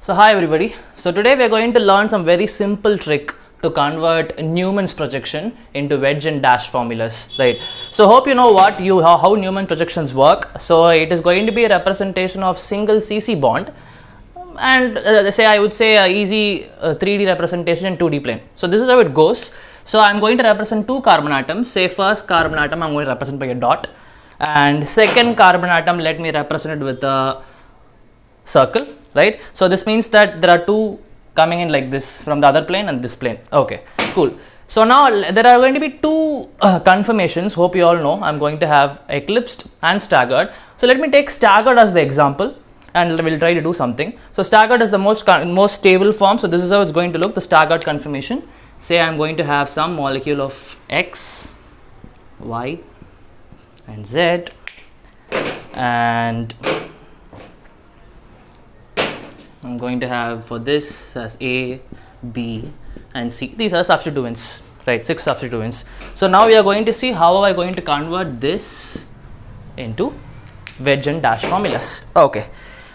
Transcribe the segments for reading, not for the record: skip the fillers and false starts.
So hi everybody. So today we are going to learn some very simple trick to convert Newman's projection into wedge and dash formulas, right? So hope you know how Newman projections work. So it is going to be a representation of single CC bond and I would say a easy 3D representation in 2D plane. So this is how it goes. So I'm going to represent two carbon atoms. Say first carbon atom I'm going to represent by a dot, and second carbon atom let me represent it with a circle, right? So this means that there are two coming in like this from the other plane and this plane. Okay, cool. So now there are going to be two conformations. Hope you all know I'm going to have eclipsed and staggered. So let me take staggered as the example and we'll try to do something. So staggered is the most stable form. So this is how it's going to look, the staggered conformation. Say I'm going to have some molecule of X, Y and Z, and I'm going to have for this as A, B and C. These are substituents, right? 6 substituents. So now we are going to see how am I going to convert this into wedge and dash formulas. Okay.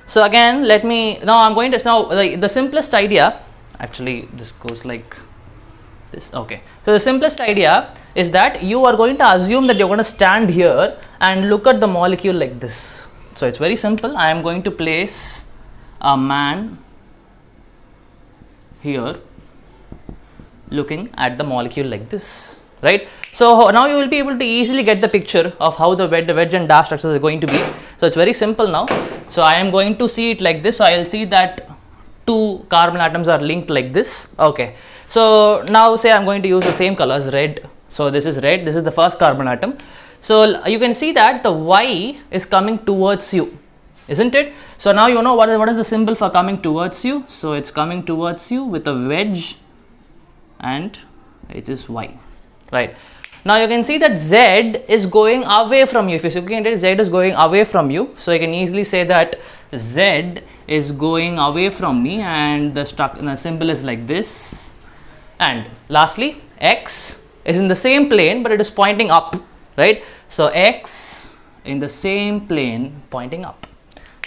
So again, I'm going to, the simplest idea, actually this goes like this. Okay. So the simplest idea is that you are going to assume that you're going to stand here and look at the molecule like this. So it's very simple. I am going to place a man here looking at the molecule like this, right? So now you will be able to easily get the picture of how the wedge and dash structures are going to be. So it's very simple now. So I am going to see it like this. So I will see that two carbon atoms are linked like this. Okay. So now say I'm going to use the same colors, red. So this is red. This is the first carbon atom. So you can see that the Y is coming towards you, isn't it? So now you know what is the symbol for coming towards you. So it's coming towards you with a wedge and it is Y, right? Now you can see that Z is going away from you. If you're looking at it, Z is going away from you. So I can easily say that Z is going away from me and the symbol is like this. And lastly, X is in the same plane but it is pointing up, right? So X in the same plane pointing up.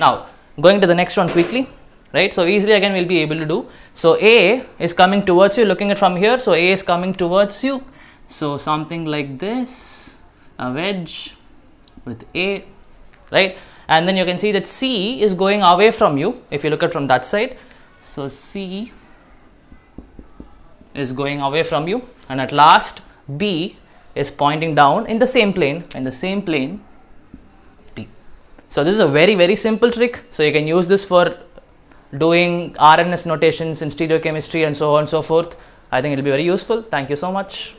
Now going to the next one quickly, right? So easily again we'll be able to do. So A is coming towards you, looking at from here. So A is coming towards you. So something like this, a wedge with A, right? And then you can see that C is going away from you if you look at from that side. So C is going away from you, and at last B is pointing down in the same plane, B. So this is a very, very simple trick. So you can use this for doing RNS notations in stereochemistry and so on and so forth. I think it will be very useful. Thank you so much.